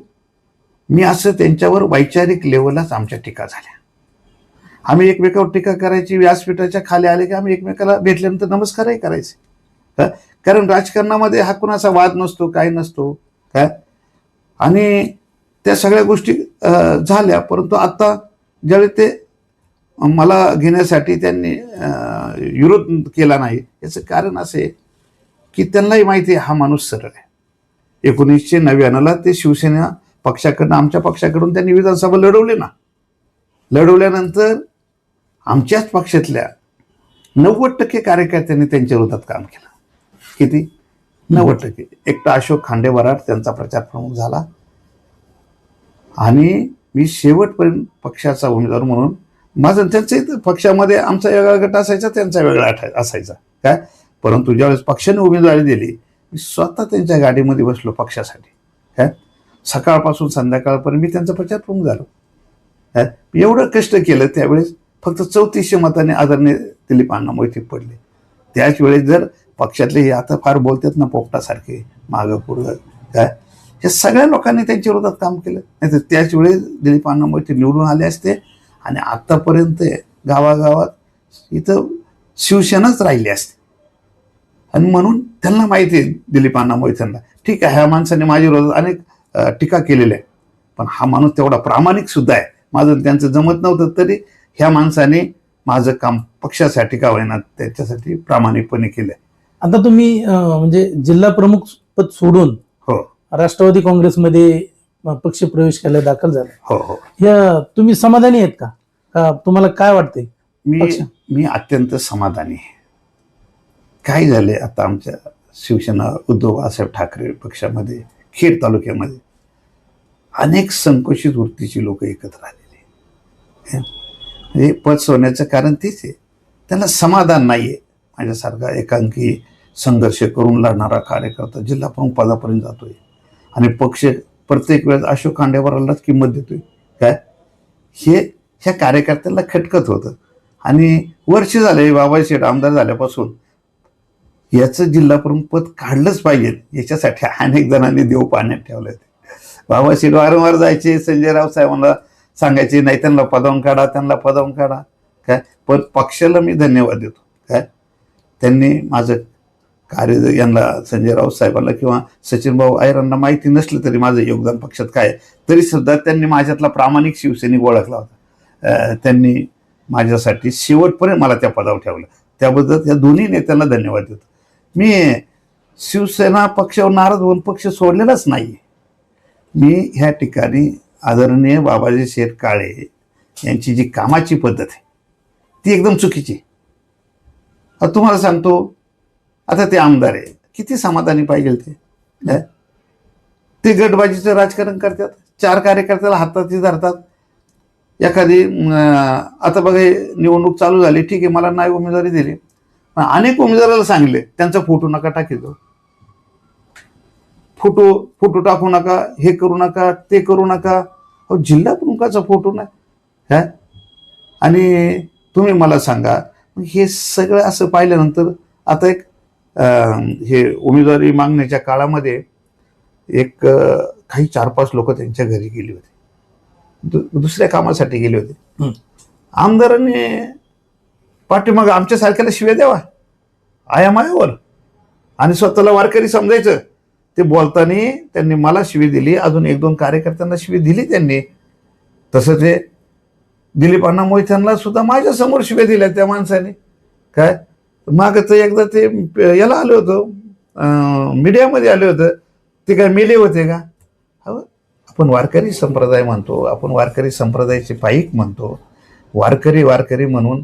मी असं त्यांच्यावर वैचारिक लेवललाच आमच्या टीका झाल्या. आम्ही एकमेकावर टीका करायची, व्यासपीठाच्या खाली आले की आम्ही एकमेकाला भेटल्यानंतर नमस्कारही करायचे, कारण राजकारणामध्ये हा कुणाचा वाद नसतो, काही नसतो, काय. आणि त्या सगळ्या गोष्टी झाल्या. परंतु आता ज्यावेळी ते मला घेण्यासाठी त्यांनी विरोध केला नाही, याचं कारण असे की त्यांनाही माहिती आहे हा माणूस सरळ आहे. 1999ला ते शिवसेना पक्षाकडनं, आमच्या पक्षाकडून त्यांनी विधानसभा लढवले ना. लढवल्यानंतर आमच्याच पक्षातल्या 90% कार्यकर्त्यांनी त्यांच्या विरोधात काम केलं. किती? 90%. एकटा अशोक खांडेबराड त्यांचा प्रचार प्रमुख झाला आणि मी शेवटपर्यंत पक्षाचा उमेदवार म्हणून माझं, त्यांचं पक्षामध्ये आमचा वेगळा गट असायचा, त्यांचा वेगळा असायचा, काय. परंतु ज्यावेळेस पक्षाने उमेदवारी दिली, मी स्वतः त्यांच्या गाडीमध्ये बसलो पक्षासाठी, काय. सकाळपासून संध्याकाळपर्यंत मी त्यांचा प्रचार प्रमुख झालो, काय. एवढं कष्ट केलं. त्यावेळेस फक्त 3400 मतांनी आदरणीय दिलीप अण्णा मोहिते पडले. त्याच वेळेस जर पक्षातले हे आता फार बोलतात ना पोपटासारखे मागं पुढं, काय, हे सगळ्या लोकांनी त्यांच्या विरोधात काम केलं, नाही तर त्याच वेळेस दिलीप अण्णा मोहिते निवडून आले असते आणि आतापर्यंत गावागावात इथं शिवसेनाच राहिली असते. आणि म्हणून त्यांना माहिती आहे दिलीप अण्णा मोहितेंना, ठीक आहे, ह्या माणसाने माझ्या विरोधात अनेक टीका केलेल्या आहे, पण हा माणूस तेवढा प्रामाणिक सुद्धा आहे. माझं त्यांचं जमत नव्हतं तरी ह्या माणसाने माझं काम पक्षासाठी का होईना त्याच्यासाठी प्रामाणिकपणे केलंय. आता तुम्ही म्हणजे जिल्हा प्रमुख पद सोडून हो राष्ट्रवादी काँग्रेसमध्ये पक्ष प्रवेश केला, दाखल झाला. हो हो. तुम्ही समाधानी आहेत का? का तुम्हाला काय वाटते? मी पक्ष. मी अत्यंत समाधानी आहे. काय झाले आता आमच्या शिवसेना उद्धव बाळासाहेब ठाकरे पक्षामध्ये खेड तालुक्यामध्ये अनेक संकुचित वृत्तीची लोक एकत्र आलेली. हे पद सोडण्याचं कारण तेच आहे, त्यांना समाधान नाही आहे. माझ्यासारखा एकांकी संघर्ष करून लढणारा कार्यकर्ता जिल्हा प्रमुख पदापर्यंत जातोय आणि पक्ष प्रत्येक वेळेस अशोक खांडेकरांनाच किंमत देतोय. काय हे ह्या कार्यकर्त्यांना खटकत होतं. आणि वर्ष झाले बाबासाहेब आमदार झाल्यापासून याचं जिल्हा प्रमुख पद काढलंच पाहिजे, याच्यासाठी अनेक जणांनी देव पाण्यात ठेवले होते. बाबासाहेब वारंवार जायचे, संजय राऊत साहेबांना सांगायचे नाही त्यांना पदावून काढा, त्यांना पदावून काढा. काय पण पक्षाला मी धन्यवाद देतो. काय त्यांनी माझं कार्य यांना संजय राऊत साहेबांना किंवा सचिन भाऊ आयरांना माहिती नसलं तरी माझं योगदान पक्षात काय तरी सुद्धा त्यांनी माझ्यातला प्रामाणिक शिवसैनिक ओळखला होता. त्यांनी माझ्यासाठी शेवटपर्यंत मला त्या पदावर ठेवलं, त्याबद्दल या दोन्ही नेत्यांना धन्यवाद देतो. मी शिवसेना पक्षावर नाराज होऊन पक्ष सोडलेलाच नाही. मी ह्या ठिकाणी आदरणीय बाबाजी शेठ काळे यांची जी कामाची पद्धत आहे ती एकदम चुकीची. आता तुम्हाला सांगतो, आता ते आमदार आहे, किती समाधानी पाहिजे ते गटबाजीचं राजकारण करतात, 4 कार्यकर्त्याला हाताची धरतात. एखादी आता बघा निवडणूक चालू झाली, ठीक आहे मला नाही उमेदवारी दिली, पण अनेक उमेदवाराला सांगले त्यांचा फोटो नका टाकीतो, फोटो टाकू नका, हे करू नका, ते करू नका. जिल्हा प्रमुखाचा फोटो नाही हा. आणि तुम्ही मला सांगा, हे सगळं असं पाहिल्यानंतर आता एक हे उमेदवारी मागण्याच्या काळामध्ये एक काही 4-5 लोक त्यांच्या घरी गेली होती, दुसऱ्या कामासाठी गेले होते. आमदारांनी पाठीमाग आमच्यासारख्याला शिव्या द्यावा आयामायावर आणि स्वतःला वारकरी समजायचं. ते बोलताना त्यांनी मला शिवी दिली, अजून 1-2 कार्यकर्त्यांना शिवी दिली त्यांनी. तसं ते दिलीप अण्णा मोहित्यांना सुद्धा माझ्या समोर शिव्या दिल्या त्या माणसाने. काय मागचं एकदा ते याला आलं होतं, मीडियामध्ये आले होतं, ते काय मेले होते का? आपण वारकरी संप्रदाय म्हणतो, आपण वारकरी संप्रदायाचे पाईक म्हणतो. वारकरी म्हणून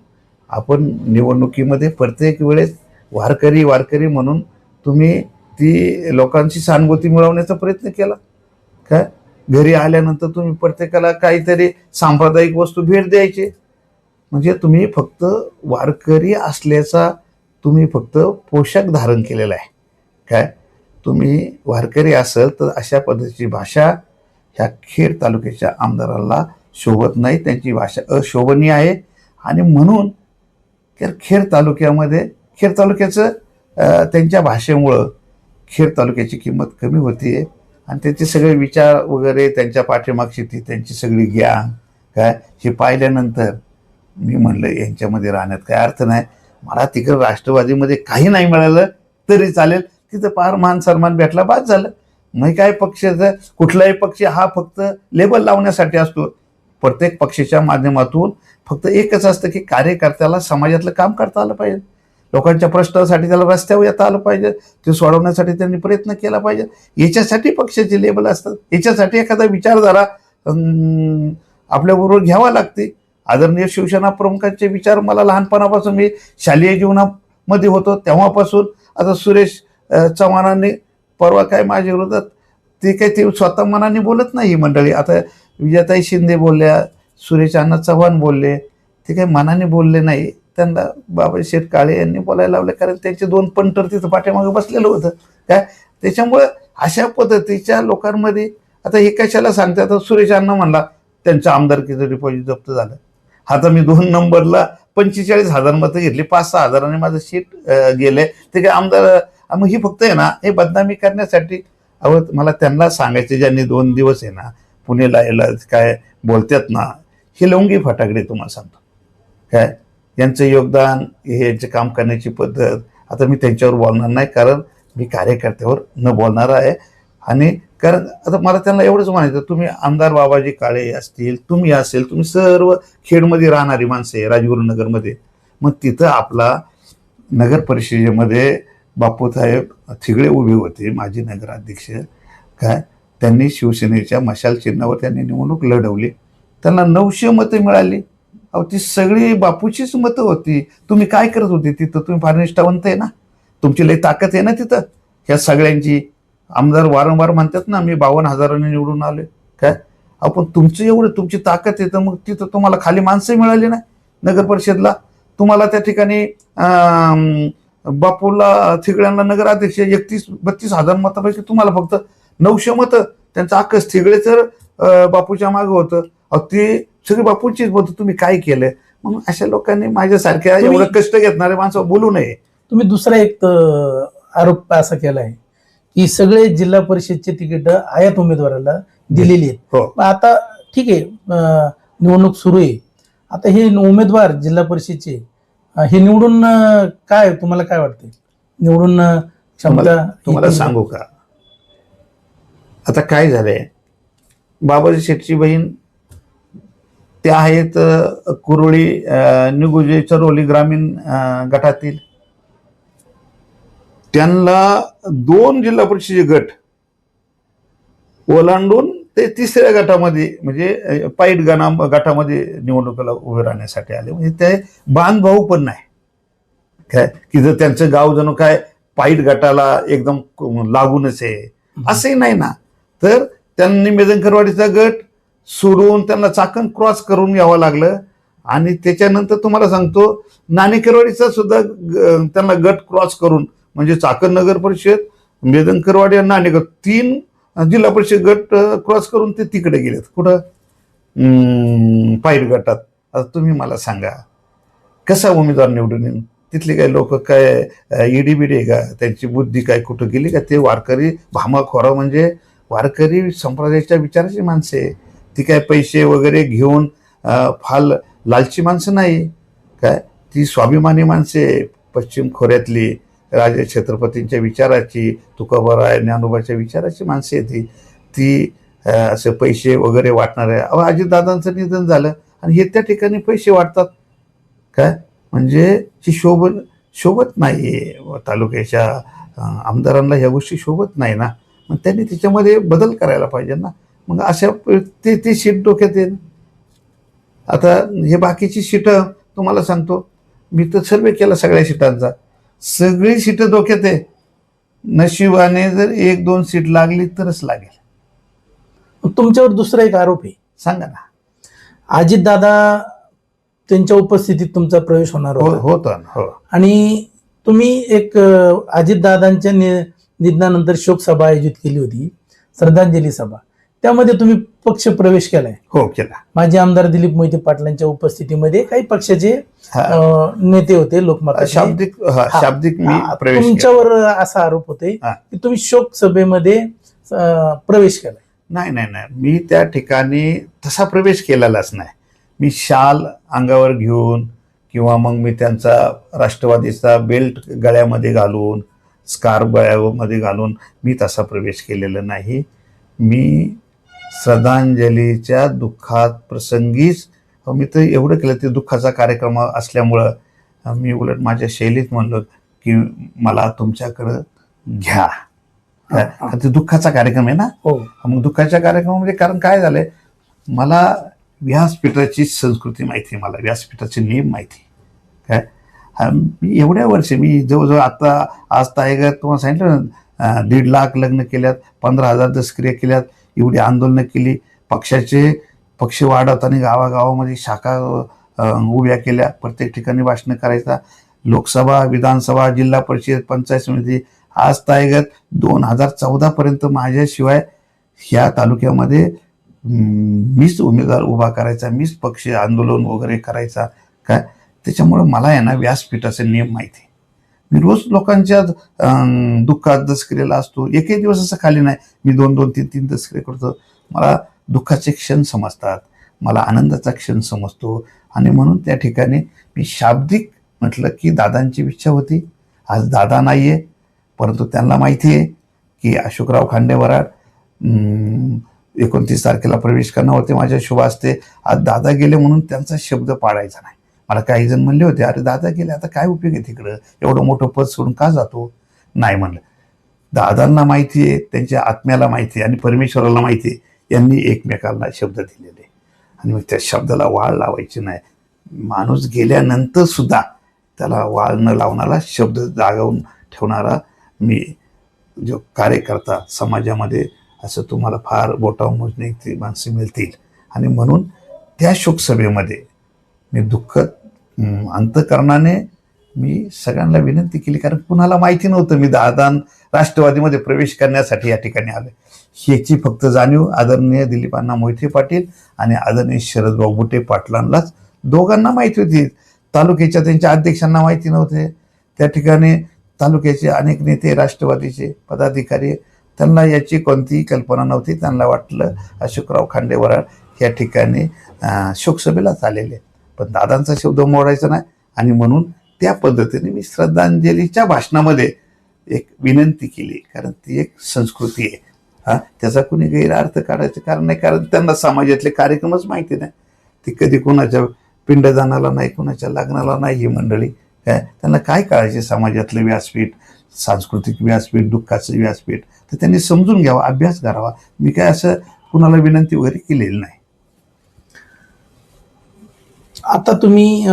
आपण निवडणुकीमध्ये प्रत्येक वेळेस वारकरी म्हणून तुम्ही ती लोकांची सहानुभूती मिळवण्याचा प्रयत्न केला. काय घरी आल्यानंतर तुम्ही प्रत्येकाला काहीतरी सांप्रदायिक वस्तू भेट द्यायची. म्हणजे तुम्ही फक्त वारकरी असल्याचा तुम्ही फक्त पोशाख धारण केलेला आहे. काय तुम्ही वारकरी असाल तर अशा पद्धतीची भाषा ह्या खेड तालुक्याच्या आमदाराला शोभत नाही, त्यांची भाषा अशोभनीय आहे. आणि म्हणून खेड तालुक्याचं त्यांच्या भाषेमुळं खेड तालुक्याची किंमत कमी होतीये. आणि त्यांचे सगळे विचार वगैरे त्यांच्या पाठीमागची ती त्यांची सगळी ज्ञान काय हे पाहिल्यानंतर मी म्हणलं यांच्यामध्ये राहण्यात काय अर्थ नाही. मला तिकडे राष्ट्रवादीमध्ये काही नाही मिळालं तरी चालेल, तिथं फार मान सन्मान भेटला बाद झालं. मग काय पक्षाचं कुठलाही पक्ष हा फक्त लेबल लावण्यासाठी असतो. प्रत्येक पक्षाच्या माध्यमातून फक्त एकच असतं की कार्यकर्त्याला समाजातलं काम करता आलं पाहिजे, लोकांच्या प्रश्नासाठी त्याला रस्त्यावर येता आलं पाहिजे, ते सोडवण्यासाठी त्यांनी प्रयत्न केला पाहिजे. याच्यासाठी पक्षाचे लेबल असतात, याच्यासाठी एखादा विचारधारा आपल्याबरोबर घ्यावा लागते. आदरणीय शिवसेना प्रमुखांचे विचार मला लहानपणापासून, मी शालेय जीवनामध्ये होतो तेव्हापासून. आता सुरेश चव्हाणांनी परवा काय माझ्या विरोधात ते स्वतः मनाने बोलत नाही ही मंडळी. आता विजयाताई शिंदे बोलल्या, सुरेश अण्णा चव्हाण बोलले, ते काही मनाने बोलले नाही, त्यांना बाबासाहेब काळे यांनी बोलायला लावले, कारण त्यांचे 2 पंटर तिथं पाठीमागे बसलेलं होतं. काय त्याच्यामुळे अशा पद्धतीच्या लोकांमध्ये आता हे कशाला सांगतात. आता सुरेश अण्णा म्हणला त्यांचं आमदारकीचं डिपॉझिट जप्त झालं. आता मी 2 नंबरला 45,000 मतं घेतली, 5-6 हजारांनी माझं सीट गेले. ते काय आमदार, मग ही फक्त आहे ना हे बदनामी करण्यासाठी. मला त्यांना सांगायचे ज्यांनी 2 दिवस आहे ना पुण्याला यायला काय बोलतात ना, हे लवंगी फटाकडे तुम्हाला सांगतो. काय यांचं योगदान, हे यांचे काम करण्याची पद्धत, आता मी त्यांच्यावर बोलणार नाही कारण मी कार्यकर्त्यावर न बोलणार आहे. आणि कारण आता मला त्यांना एवढंच म्हणायचं, तुम्ही आमदार बाबाजी काळे असतील, तुम्ही असेल, तुम्ही सर्व खेडमध्ये राहणारी माणसं आहे, राजगुरुनगरमध्ये. मग तिथं आपला नगर परिषदेमध्ये बापूसाहेब थिगळे उभे होते, माजी नगराध्यक्ष. काय त्यांनी शिवसेनेच्या मशाल चिन्हावर त्यांनी निवडणूक लढवली, त्यांना 900 मतं मिळाली. अहो ती सगळी बापूचीच मतं होती. तुम्ही काय करत होते तिथं? तुम्ही फार निष्ठावंत आहे ना, तुमची लई ताकद आहे ना तिथं. ह्या सगळ्यांची आमदार वारंवार म्हणतात ना, मी 52,000 निवडून आलोय. काय आपण तुमचं एवढं तुमची ताकद आहे तर मग तिथं तुम्हाला खाली माणसं मिळाली नाही नगर परिषदला. तुम्हाला त्या ठिकाणी बापूला थिगळ्यांना नगराध्यक्ष 31-32 हजार मतापैकी तुम्हाला फक्त 900 मतं. त्यांचं अख्खं थिगळे तर बापूच्या मागं होतं. अहो ते सगळी बापूंचीच होतं. तुम्ही काय केलं? म्हणून अशा लोकांनी माझ्यासारख्या एवढं कष्ट घेणारे माणसं बोलू नये. तुम्ही दुसरा एक आरोप असा केलाय की सगळे जिल्हा परिषदचे तिकीट आयात उमेदवाराला दिलेली आहेत. हो. मग आता ठीक आहे, निवडणूक सुरू आहे. आता हे उमेदवार जिल्हा परिषदचे हे निवडून काय तुम्हाला काय वाटतं? निवडून क्षमता तुम्हाला सांगू का, आता काय झालंय, बाबाजी शेठची बहीण त्या आहेत कुरळी निगुजे चरोली ग्रामीण गटातील. त्यांना 2 जिल्हा परिषदेचे गट ओलांडून ते 3ऱ्या गटामध्ये म्हणजे पाईट गटामध्ये निवडणुकीला उभे राहण्यासाठी आले. म्हणजे ते बांधभाऊ पण नाही काय की जर त्यांचं गाव जणू काय पाईट गटाला एकदम लागूनच आहे असंही नाही ना. तर त्यांनी मेदनकरवाडीचा गट सोडून त्यांना चाकण क्रॉस करून यावं लागलं. आणि त्याच्यानंतर तुम्हाला सांगतो नाणेकरवाडीचा सुद्धा त्यांना गट क्रॉस करून म्हणजे चाकण नगर परिषद, मेदनकरवाडी आणि नाणेकर 3 जिल्हा परिषद गट क्रॉस करून ते तिकडे गेलेत. कुठं? पाईट गटात. आता तुम्ही मला सांगा कसा उमेदवार निवडून येईल? तिथले काही लोक काय इडीबिडी आहे का? त्यांची बुद्धी काय कुठं गेली का? ते वारकरी भामाखोरा म्हणजे वारकरी संप्रदायाच्या विचाराची माणसं आहे. ती काय पैसे वगैरे घेऊन फाल लालची माणसं नाही काय, ती स्वाभिमानी माणसे पश्चिम खोऱ्यातली राजे छत्रपतींच्या विचाराची, तुकोबाराय ज्ञानोबाच्या विचाराची माणसे आहे ती असं पैसे वगैरे वाटणारे. अजितदादांचं निधन झालं आणि हे त्या ठिकाणी पैसे वाटतात काय, म्हणजे ही शोभत नाही तालुक्याच्या आमदारांना, ह्या गोष्टी शोभत नाही ना. मग त्यांनी त्याच्यामध्ये बदल करायला पाहिजे ना. मग अशा ते सीट डोक्यात येईल. आता हे बाकीची सीटं तुम्हाला सांगतो, मी तर सर्वे केला सगळ्या सीटांचा, सगळी सीटं डोक्यात आहे. नशिबाने जर 1-2 सीट लागली तरच लागेल. तुमच्यावर दुसरा एक आरोप आहे. सांगा ना. अजितदादा त्यांच्या उपस्थितीत तुमचा प्रवेश होणार होता हो. आणि तुम्ही एक अजितदादांच्या निधनानंतर शोक सभा आयोजित केली होती, श्रद्धांजली सभा. त्यामध्ये तुम्ही पक्ष प्रवेश केलाय. हो केला. माजी आमदार दिलीप मोहिते पाटलांच्या उपस्थितीमध्ये काही पक्षाचे नेते होते, लोकमत शाब्दिक मी प्रवेश तुमच्यावर असा आरोप होते की तुम्ही शोक सभेमध्ये प्रवेश केलाय. नाही, मी त्या ठिकाणी तसा प्रवेश केलेलाच नाही. मी शाल अंगावर घेऊन किंवा मग मी त्यांचा राष्ट्रवादीचा बेल्ट गळ्यामध्ये घालून, स्कार्फ गळ्यामध्ये घालून मी तसा प्रवेश केलेला नाही. मी श्रद्धांजलीच्या दुःखात प्रसंगीच मी तर एवढं केलं, ते दुःखाचा कार्यक्रम असल्यामुळं मी उलट माझ्या शैलीत म्हणलो की मला तुमच्याकडं घ्या. ते दुःखाचा कार्यक्रम आहे ना. हो. मग दुःखाच्या कार्यक्रमामध्ये कारण काय झालंय, मला व्यासपीठाची संस्कृती माहिती, मला व्यासपीठाचे नियम माहिती काय. मी एवढ्या वर्षी मी जवळजवळ आता आज ताईगर तुम्हाला सांगितलं 1.5 लाख लग्न केल्यात, 15,000 दसक्रिया केल्यात, एवढी आंदोलनं केली, पक्ष वाढवताना गावागावामध्ये शाखा उभ्या केल्या, प्रत्येक ठिकाणी भाषणं करायचा, लोकसभा, विधानसभा, जिल्हा परिषद, पंचायत समिती. आज ताईगत 2014 पर्यंत माझ्याशिवाय ह्या तालुक्यामध्ये मीच उमेदवार उभा करायचा, मीच पक्ष आंदोलन वगैरे करायचा काय. त्याच्यामुळं मला आहे ना व्यासपीठाचे नियम माहिती. मी रोज लोकांच्या दुःखात दसक्रियेला असतो. एकही दिवस असं खाली नाही, मी 2-2, 3-3 दसक्रिया करतो. मला दुःखाचे क्षण समजतात, मला आनंदाचा क्षण समजतो. आणि म्हणून त्या ठिकाणी मी शाब्दिक म्हटलं की दादांची इच्छा होती. आज दादा नाही आहे, परंतु त्यांना माहिती आहे की अशोकराव खांडेवराड 29 तारखेला प्रवेश करणार होते माझ्या शुभ हस्ते. आज दादा गेले म्हणून त्यांचा शब्द पाळायचा नाही. मला काही जण म्हणले होते, अरे दादा गेले आता काय उपयोग आहे तिकडं, एवढं मोठं पद सोडून का जातो. नाही म्हणलं, दादांना माहिती आहे, त्यांच्या आत्म्याला माहिती आहे आणि परमेश्वराला माहिती आहे, यांनी एकमेकांना शब्द दिलेले आणि मग त्या शब्दाला वाळ लावायची नाही. माणूस गेल्यानंतर सुद्धा त्याला वाळ न लावणारा, शब्द जागवून ठेवणारा मी जो कार्यकर्ता समाजामध्ये, असं तुम्हाला फार बोटावर मोजणे ती माणसं मिळतील. आणि म्हणून त्या शोकसभेमध्ये मी अंतःकरणाने मी सगळ्यांना विनंती केली, कारण कुणाला माहिती नव्हतं मी दादान राष्ट्रवादीमध्ये प्रवेश करण्यासाठी या ठिकाणी आले. ह्याची फक्त जाणीव आदरणीय दिलीपांना मोहिते पाटील आणि आदरणीय शरदभाऊ बुटे पाटलांनाच दोघांना माहिती होती. तालुक्याच्या त्यांच्या अध्यक्षांना माहिती नव्हते. त्या ठिकाणी तालुक्याचे अनेक नेते, राष्ट्रवादीचे पदाधिकारी, त्यांना याची कोणतीही कल्पना नव्हती. त्यांना वाटलं अशोकराव खांडेवराळ या ठिकाणी शोकसभेलाच आलेले, पण दादांचा शब्द मोडायचा नाही. आणि म्हणून त्या पद्धतीने मी श्रद्धांजलीच्या भाषणामध्ये एक विनंती केली, कारण ती एक संस्कृती आहे. त्याचा कुणी गैरअर्थ काढायचं कारण नाही, कारण त्यांना समाजातले कार्यक्रमच माहिती नाही. ती कधी कोणाच्या पिंडदानाला नाही, कोणाच्या लग्नाला नाही ही मंडळी. त्यांना काय कळायचे समाजातलं व्यासपीठ, सांस्कृतिक व्यासपीठ, दुःखाचं व्यासपीठ, तर त्यांनी समजून घ्यावा, अभ्यास करावा. मी काय असं कुणाला विनंती वगैरे केलेली नाही. आता तुम्ही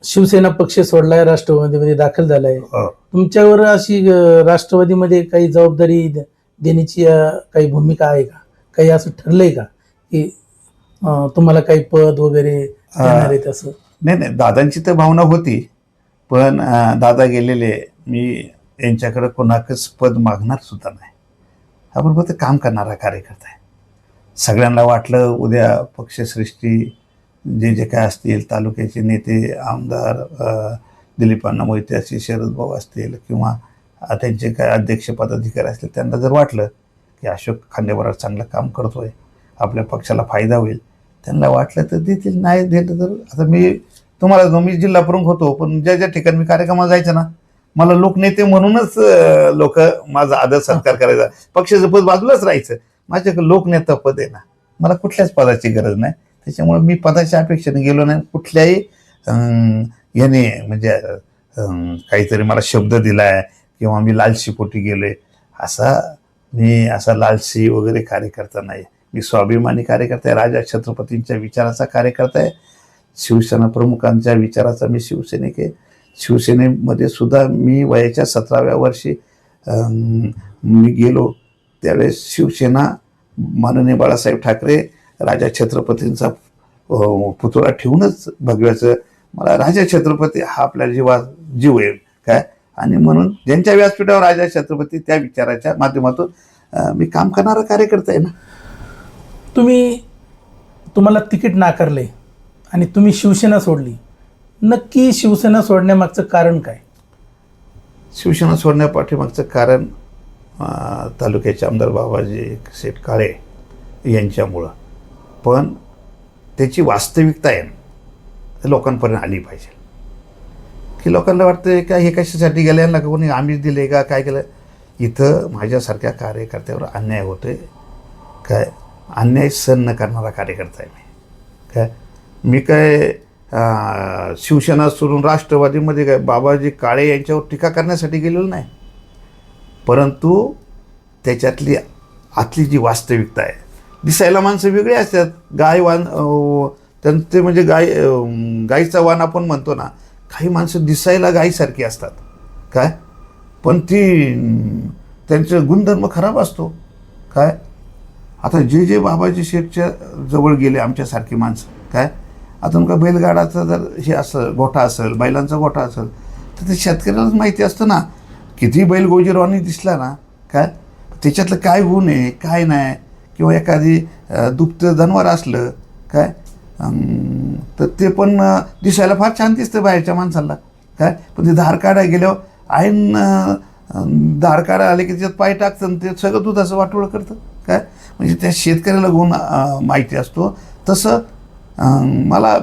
शिवसेना पक्ष सोडलाय, राष्ट्रवादीमध्ये दाखल झालाय. तुमच्यावर अशी राष्ट्रवादीमध्ये काही जबाबदारी देण्याची काही भूमिका आहे का? काही असं ठरलंय का की तुम्हाला काही पद वगैरे देणार आहेत असं? नाही, दादांची तर भावना होती, पण दादा गेलेले, मी यांच्याकडे कोणाकच पद मागणार सुद्धा नाही. आपण फक्त काम करणारा कार्यकर्ता आहे. सगळ्यांना वाटलं उद्या पक्षश्रेष्ठी जे काय असतील, तालुक्याचे नेते, आमदार दिलीपांना मोहिते असतील, शरदभाऊ असतील, किंवा त्यांचे काय अध्यक्ष पदाधिकारी असतील, त्यांना जर वाटलं की अशोक खांडेवराळ चांगलं काम करतोय, आपल्या पक्षाला फायदा होईल, त्यांना वाटलं तर देतील. नाही दिलं तर आता मी जिल्हा प्रमुख होतो, पण ज्या ज्या ठिकाणी मी कार्यक्रमाला जायचं ना, मला लोकनेते म्हणूनच लोक माझा आदर सत्कार करायचा. पक्षाचं पद बाजूलाच राहायचं, माझ्याकडे लोकनेता पद आहे ना, मला कुठल्याच पदाची गरज नाही. त्याच्यामुळे मी पदाच्या अपेक्षेने गेलो नाही. कुठल्याही याने म्हणजे काहीतरी मला शब्द दिलाय किंवा मी लालशीपोटी गेलोय, असा लालशी वगैरे कार्यकर्ता नाही. मी स्वाभिमानी कार्यकर्ता आहे, राजा छत्रपतींच्या विचाराचा कार्यकर्ता आहे, शिवसेना प्रमुखांच्या विचाराचा मी शिवसैनिक आहे. शिवसेनेमध्ये सुद्धा मी वयाच्या 17व्या वर्षी मी गेलो त्यावेळेस शिवसेना माननीय बाळासाहेब ठाकरे राजा छत्रपतींचा पुतळा ठेवूनच भगव्याचं, मला राजा छत्रपती हा आपल्या जीव आहे काय. आणि म्हणून ज्यांच्या व्यासपीठावर राजा छत्रपती, त्या विचाराच्या माध्यमातून मी काम करणारा कार्यकर्ता आहे ना. तुम्हाला तिकीट नाकारले आणि तुम्ही शिवसेना सोडली, नक्की शिवसेना सोडण्यामागचं कारण काय? शिवसेना सोडण्यापाठीमागचं कारण तालुक्याचे आमदार बाबाजी शेठ काळे यांच्यामुळं, पण त्याची वास्तविकता आहे लोकांपर्यंत आली पाहिजे. की लोकांना वाटतं का हे कशासाठी गेले, यांना कोणी आमिष दिले का, काय केलं. इथं माझ्यासारख्या कार्यकर्त्यावर अन्याय होतोय काय, अन्याय सहन न करणारा कार्यकर्ता आहे मी काय. मी काय शिवसेना सोडून राष्ट्रवादीमध्ये काय बाबाजी काळे यांच्यावर टीका करण्यासाठी गेलेलो नाही, परंतु त्याच्यातली आतली जी वास्तविकता आहे. दिसायला माणसं वेगळी असतात, त्यांचे म्हणजे गाईचा वाण आपण म्हणतो ना, काही माणसं दिसायला गाईसारखी असतात काय, पण त्यांचा गुणधर्म खराब असतो काय. आता जे बाबाजी शेठच्या जवळ गेले आमच्यासारखी माणसं काय, आता का बैलगाडाचा जर हे असेल, गोठा असेल, बैलांचा गोठा असेल, तर ते शेतकऱ्यालाच माहिती असतं ना. किती बैल गोजीरवाणी दिसला ना काय, त्याच्यातलं काय गुण आहे काय नाही, किंवा एखादी दुभतं जनावर असलं काय, तर ते पण दिसायला फार छान दिसतं बाहेरच्या माणसाला काय, पण ते धार काढायला गेल्यावर धार काढायला आले की त्याच्यात पाय टाकतं, ते सगळं दुधाचं वाटोळं करतं काय. म्हणजे त्या शेतकऱ्याला गुण माहिती असतो. तसं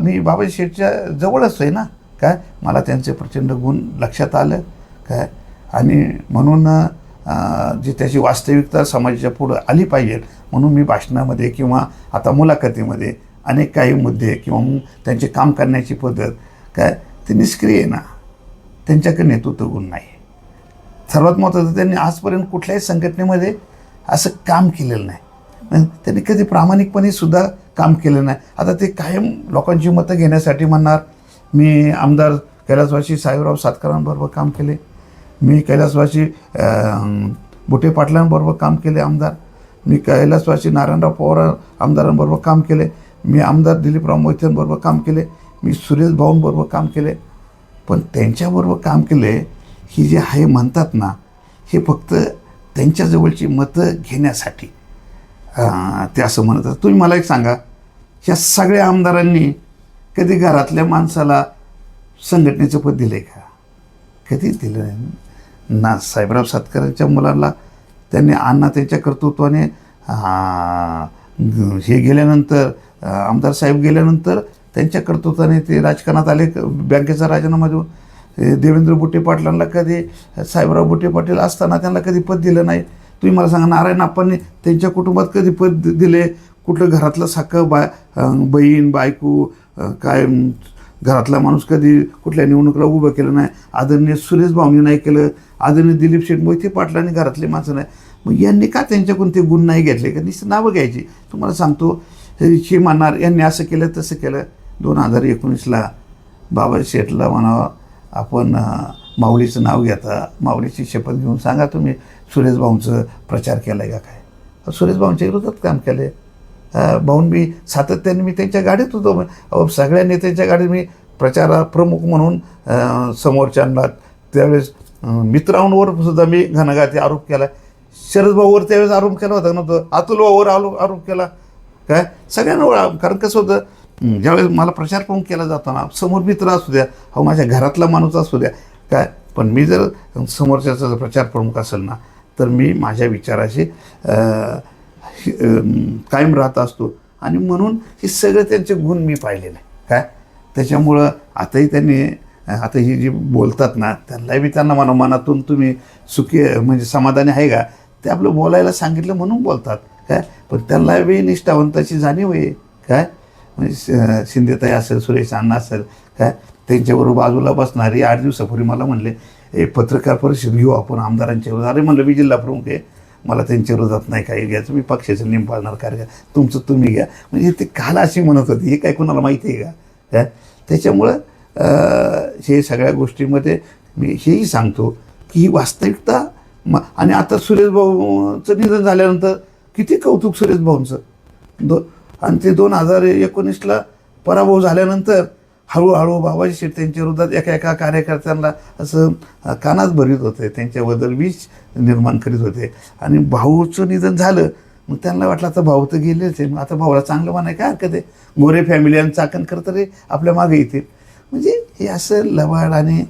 मी बाबाजी शेठच्या जवळच आहे ना काय, मला त्यांचे प्रचंड गुण लक्षात आलं काय. आणि म्हणून जी त्याची वास्तविकता समाजाच्या पुढं आली पाहिजे म्हणून मी भाषणामध्ये किंवा आता मुलाखतीमध्ये अनेक काही मुद्दे किंवा त्यांचे काम करण्याची पद्धत काय, ते निष्क्रिय आहे ना, त्यांच्याकडे नेतृत्व गुण नाही. सर्वात महत्त्वाचं, त्यांनी आजपर्यंत कुठल्याही संघटनेमध्ये असं काम केलेलं नाही. त्यांनी कधी प्रामाणिकपणे सुद्धा काम केलं नाही. आता ते कायम लोकांची मतं घेण्यासाठी म्हणणार मी आमदार कैलासवासी साहेबराव सातकरांबरोबर काम केले, मी कैलासवासी बुटे पाटलांबरोबर काम केले आमदार, मी कैलासवासी नारायणराव पवार आमदारांबरोबर काम केले, मी आमदार दिलीपराव मोहित्यांबरोबर काम केले, मी सुरेश भाऊंबरोबर काम केले. पण त्यांच्याबरोबर काम केले ही जे आहे म्हणतात ना, हे फक्त त्यांच्याजवळची मतं घेण्यासाठी ते असं म्हणत असतात. तुम्ही मला एक सांगा, ह्या सगळ्या आमदारांनी कधी घरातल्या माणसाला संघटनेचं पद दिलं आहे का? कधीच दिलं नाही ना. साहेबराव सातकरांच्या मुलाला त्यांनी अण्णा त्यांच्या कर्तृत्वाने हे गेल्यानंतर आमदार साहेब गेल्यानंतर त्यांच्या कर्तृत्वाने ते राजकारणात आले, बँकेचा राजीनामा देऊन. देवेंद्र बुटे पाटलांना कधी साहेबराव बुटे पाटील असताना त्यांना कधी पद दिलं नाही. तुम्ही मला सांगा, नारायण आप्पांनी त्यांच्या कुटुंबात कधी पद दिले? कुठलं घरातलं साखं बहीण बायको काय घरातला माणूस कधी कुठल्या निवडणुकीला उभं केलं नाही. आदरणीय सुरेश भाऊंनी नाही केलं, आदरणीय दिलीप शेठ मोहिते पाटलांनी घरातले माणसं नाही. मग यांनी का त्यांच्याकडून ते गुण नाही घेतले? का नुसतं नावं घ्यायची? तुम्हाला सांगतो, हे म्हणणार यांनी असं केलं तसं केलं. 2019ला बाबा शेठला म्हणावं आपण माऊलीचं नाव घेता, माऊलीची शपथ घेऊन सांगा तुम्ही सुरेश भाऊंचं प्रचार केला आहे का काय? सुरेश भाऊंच्या विरोधात काम केलं आहे. भाऊन मी सातत्याने मी त्यांच्या गाडीत होतो. सगळ्या नेत्यांच्या गाडीत मी प्रचारा प्रमुख म्हणून समोरच्यांना त्यावेळेस मित्रांवर सुद्धा मी घणाघाती आरोप केला. शरद भाऊवर त्यावेळेस आरोप केला होता नव्हतं, अतुल भाऊवर आरोप केला काय, सगळ्यांना. कारण कसं होतं, ज्यावेळेस मला प्रचार प्रमुख केला जातो ना, समोर मित्र असू द्या, माझ्या घरातला माणूस असू द्या काय, पण मी जर समोरच्याचा प्रचार प्रमुख असेल ना, तर मी माझ्या विचाराशी कायम राहत असतो. आणि म्हणून हे सगळे त्यांचे गुण मी पाहिलेले काय. त्याच्यामुळं आताही त्यांनी आता ही जी बोलतात ना, त्यांना मनातून तुम्ही सुखी म्हणजे समाधानी आहे का, ते आपलं बोलायला सांगितलं म्हणून बोलतात काय. पण त्यांना बी निष्ठावंताची जाणीव आहे काय. म्हणजे शिंदेताई असेल, सुरेश अण्णा असेल काय, त्यांच्याबरोबर बाजूला बसणारी 8 दिवसापूर्वी मला म्हणले पत्रकार परिषद घेऊ आपण आमदारांच्या विरोधात. अरे म्हणलं मी जिल्हा प्रमुख आहे, मला त्यांच्या विरोधात नाही काही घ्यायचं, मी पक्षाचं नियम पाळणार कार्य, तुमचं तुम्ही घ्या. म्हणजे ते काल अशी म्हणत होती, हे काय कोणाला माहिती आहे का काय. त्याच्यामुळं हे सगळ्या गोष्टीमध्ये मी हेही सांगतो की ही वास्तविकता. आणि आता सुरेश भाऊचं निधन झाल्यानंतर किती कौतुक सुरेश भाऊंचं. आणि ते 2019ला पराभव झाल्यानंतर हळूहळू बाबाजी शेठ त्यांच्या विरोधात एका कार्यकर्त्यांना असं कानात भरीत होते, त्यांच्याबद्दल विष निर्माण करीत होते. आणि भाऊचं निधन झालं, मग त्यांना वाटलं आता भाऊ तर गेलेच आहे, मग आता भाऊला चांगलं म्हणाय काय हरकत आहे, गोरे फॅमिली आणि चाकण करतं रे आपल्या मागे येतील. म्हणजे हे असं लवाड आणि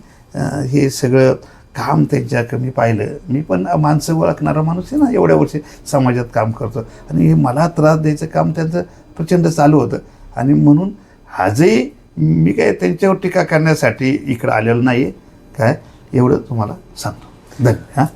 हे सगळं काम त्यांच्याकडे मी पाहिलं. मी पण माणसं ओळखणारा माणूस आहे ना, एवढ्या वर्षी समाजात काम करतो, आणि हे मला त्रास द्यायचं काम त्यांचं प्रचंड चालू होतं. आणि म्हणून आजही मी काय त्यांच्यावर टीका करण्यासाठी इकडं आलेलो नाही काय, एवढं तुम्हाला सांगतो. धन्यवाद.